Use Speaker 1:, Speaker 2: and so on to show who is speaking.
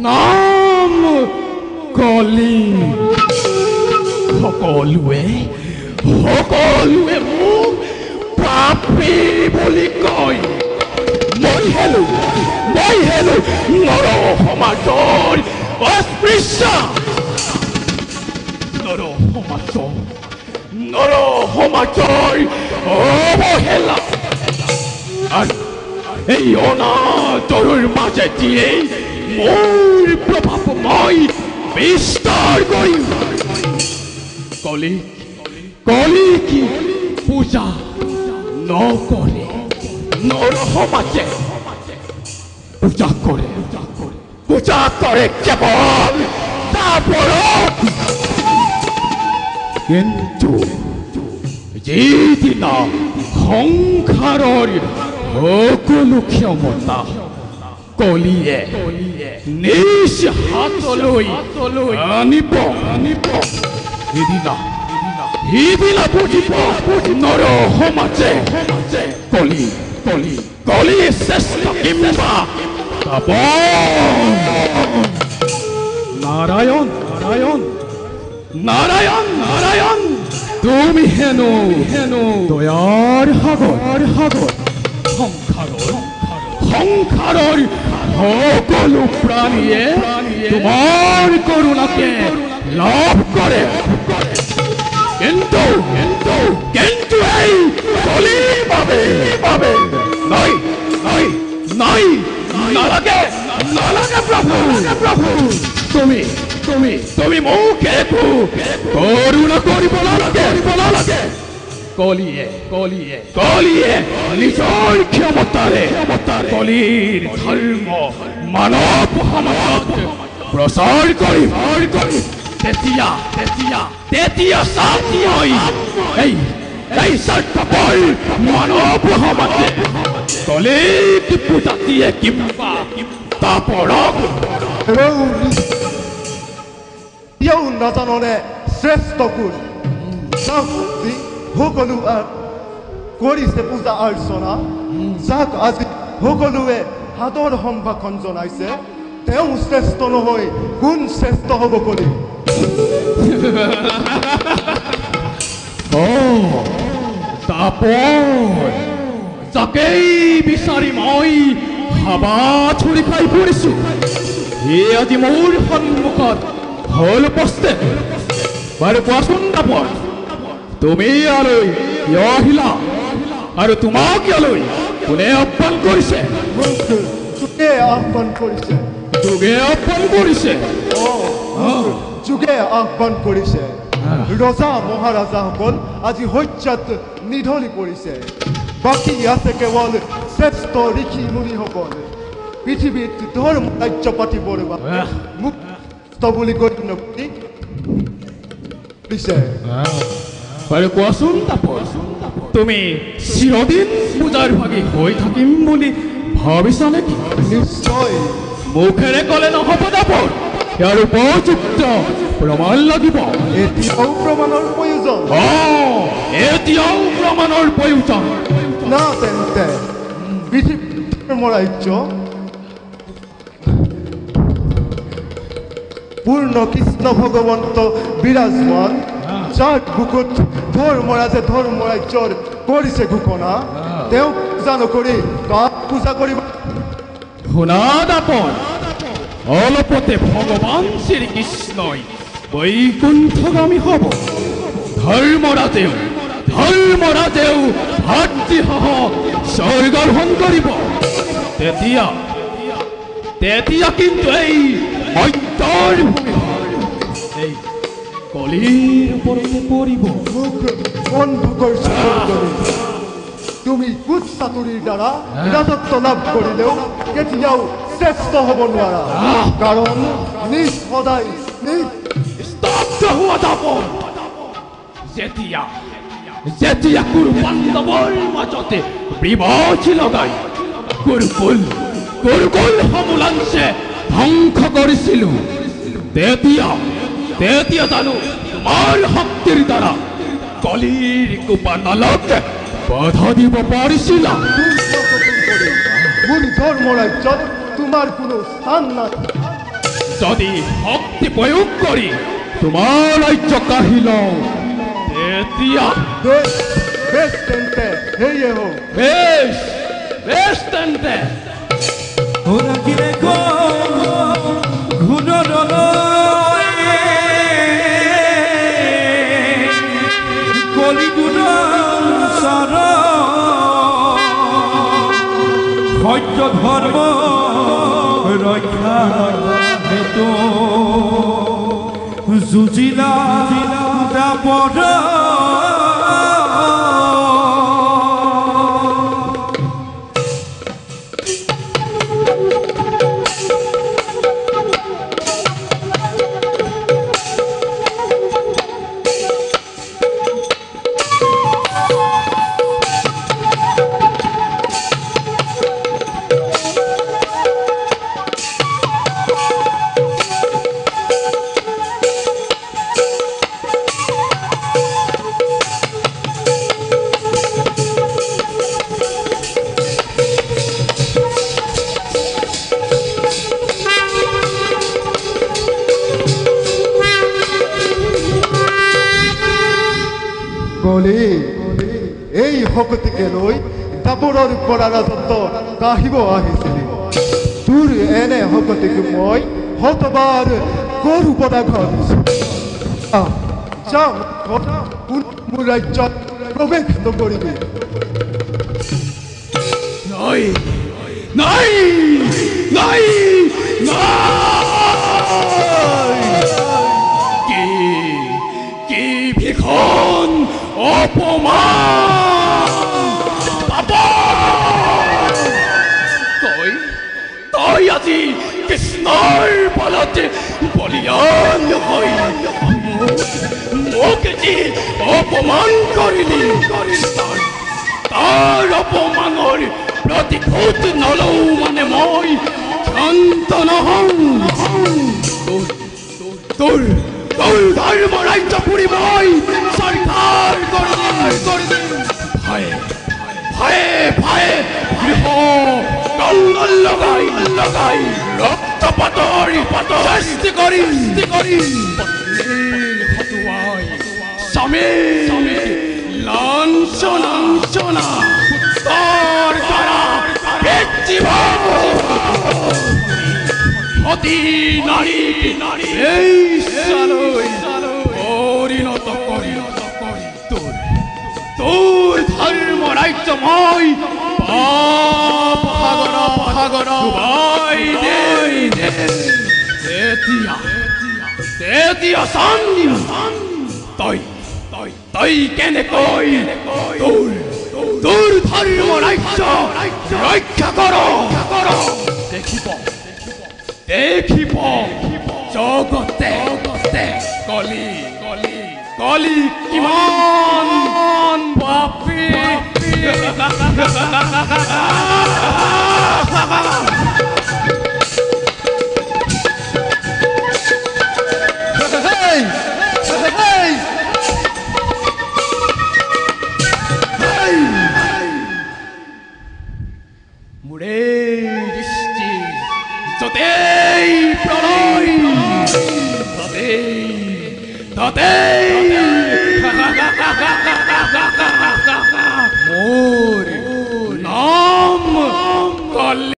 Speaker 1: নাম কলি সকলোৱে মোক পাপী বুলি কয় মই হেলো নৰ সমাজৰ অস্পৃশ্য নৰ সমাজৰ অৱহেলা আৰু এই অনাদৰৰ মাজেদিয়ে মোৰ প্ৰভাৱ মই বিস্তাৰ কৰিম কলি কি পূজা নকৰে নৰ সমাজে পূজা কৰে কেৱল তাপৰক কিন্তু যিদিনা সংসাৰৰ সকলো ক্ষমতা কলিয়ে নিজ হাতলৈ আনিব সিদিনা বুজিব নৰ সমাজে কলি শ্ৰেষ্ঠ কিম্বা নাৰায়ণ তুমি হেনো দয়াৰ সাগৰ সংসাৰৰ সকলো প্ৰাণীয়ে তোমাৰ কৰোণাকে লাভ কৰে কিন্তু এই কলিৰ বাবে নাই নালাগে প্ৰভু তুমি মোক একো কৰোণা কৰিব নালাগে কলিয়ে নিজৰ ক্ষমতাৰে কলিৰ ধৰ্ম মানৱ সমাজত প্ৰচাৰ কৰি তেতিয়া এই স্বাৰ্থপৰ মানৱ সমাজে কলিক পূজা দিয়ে কিম্বা তাপৰক
Speaker 2: নাজাননে শ্ৰেষ্ঠ গুণ সকলো কৰিছে পূজা অৰ্চনা যাক আজি সকলোৱে হাতৰ সম্ভাষণ জনাইছে তেওঁ শ্ৰেষ্ঠ নহয় কোন শ্ৰেষ্ঠ হ'ব কলি
Speaker 1: তাপৰ যাকেই বিচাৰি মই হাবাথুৰি খাই পৰিছো সি আজি মোৰ সন্মুখত হল উপস্থিত বাৰু কোৱাচোন তাপৰ তুমি ইয়ালৈ কিয় আহিলা আৰু তোমাক ইয়ালৈ কোনে আহ্বান কৰিছে
Speaker 2: যুগে আহ্বান কৰিছে ৰজা মহাৰাজাসকল আজি শয্যাত নিধলি পৰিছে বাকী আছে কেৱল শ্ৰেষ্ঠ ঋষি মুনিসকল পৃথিৱীত ধৰ্ম ৰাজ্য পাতিবৰ বাবে মুক্ত বুলি কৈ দিছে
Speaker 1: বাৰু কোৱাচোন তাপৰ তুমি চিৰদিন পূজাৰ ভাগি হৈ থাকিম বুলি ভাবিছা নেকি
Speaker 2: নিশ্চয়
Speaker 1: মুখেৰে ক'লে নহ'ব তাপৰ ইয়াৰ উপযুক্ত প্ৰমাণ লাগিব
Speaker 2: এতিয়াও প্ৰমাণৰ প্ৰয়োজন
Speaker 1: এতিয়াও প্ৰমাণৰ প্ৰয়োজন
Speaker 2: না তেন্তে পৃথিৱীৰ ধৰ্মৰাজ্য পূৰ্ণ কৃষ্ণ ভগৱন্ত বিৰাজমান যাৰ বুকুত ধৰ্মৰাজে ধৰ্মৰাজ্যৰ কৰিছে ঘোষণা তেওঁক পূজা নকৰি কাক পূজা কৰিব
Speaker 1: শুনা দাপন অলপতে ভগৱান শ্ৰীকৃষ্ণই বৈকুণ্ঠগামী হ'ব ধৰ্মৰাজেও ভাতৃসহ স্বৰ্গাৰোহণ কৰিব তেতিয়া কিন্তু এই মৰ্ত্যৰ ভূমি এই কলিৰ ওপৰতে পৰিব
Speaker 2: মোক বন্ধুকৰ চাকৰি তুমি কুট চাতুৰীৰ দ্বাৰা ৰাজত্ব লাভ কৰিলেও কেতিয়াও শ্ৰেষ্ঠ হ'ব নোৱাৰা কাৰণ নিজ সদায় নিজ
Speaker 1: স্তব্ধ হোৱা দাপন যেতিয়া কুৰু পাণ্ডৱৰ মাজতে বিবাহী লগাই গুৰুকুল সমূলাংশে ধ্বংস কৰিছিলো তেতিয়া জানো তোমাৰ শক্তিৰ দ্বাৰা কলিৰ কোপানলকে বাধা দিব পাৰিছিলা
Speaker 2: মোৰ ধৰ্মৰাজ্যত তোমাৰ কোনো স্থান নাই
Speaker 1: যদি শক্তি প্ৰয়োগ কৰি তোমাৰ ৰাজ্য কাঢ়ি লওঁ তেতিয়া
Speaker 2: বেছ তেন্তে সেয়ে হওক
Speaker 1: বেছ তেন্তে
Speaker 3: সত্য ধৰ্ম ৰক্ষা হেতু যুঁজিলা দাপৰ
Speaker 2: এই শক্তিকে লৈ দাপৰৰ পৰা ৰাজত্ব কাঢ়িব আহিছিলি তোৰ এনে শক্তিক মই শতবাৰ গৰু পদাঘাত দিছোঁ যাওঁ মোৰ ৰাজ্যত প্ৰৱেশ নকৰিবি
Speaker 1: নাই কি ভীষণ অপমান তই আজি কৃষ্ণৰ বলতে বলিয়ান হৈ মোক যি অপমান কৰিলি তাৰ অপমানৰ প্ৰতিশোধ নলওঁ মানে মই শান্ত নহওঁ তোৰ ধৰ্ম ৰাজ্য পুৰি মই চৰকাৰ কৰি দিম ভয়ে গৃহ কংগল লগাই ৰক্তপাতৰ সৃষ্টি কৰি হতুৱাই স্বামী লাঞ্ছনা পুত্ৰৰ দ্বাৰা অতি নাৰী এই চালৈ পৰিণত কৰি তোৰ ধৰ্ম ৰাজ্য মই সাগৰ তেতিয়া চাম তই কেনেকৈ তোৰ ধৰ্ম ৰাজ্য ৰক্ষা কৰ দেখিব জগতে কলি কিমান পাপী তাতে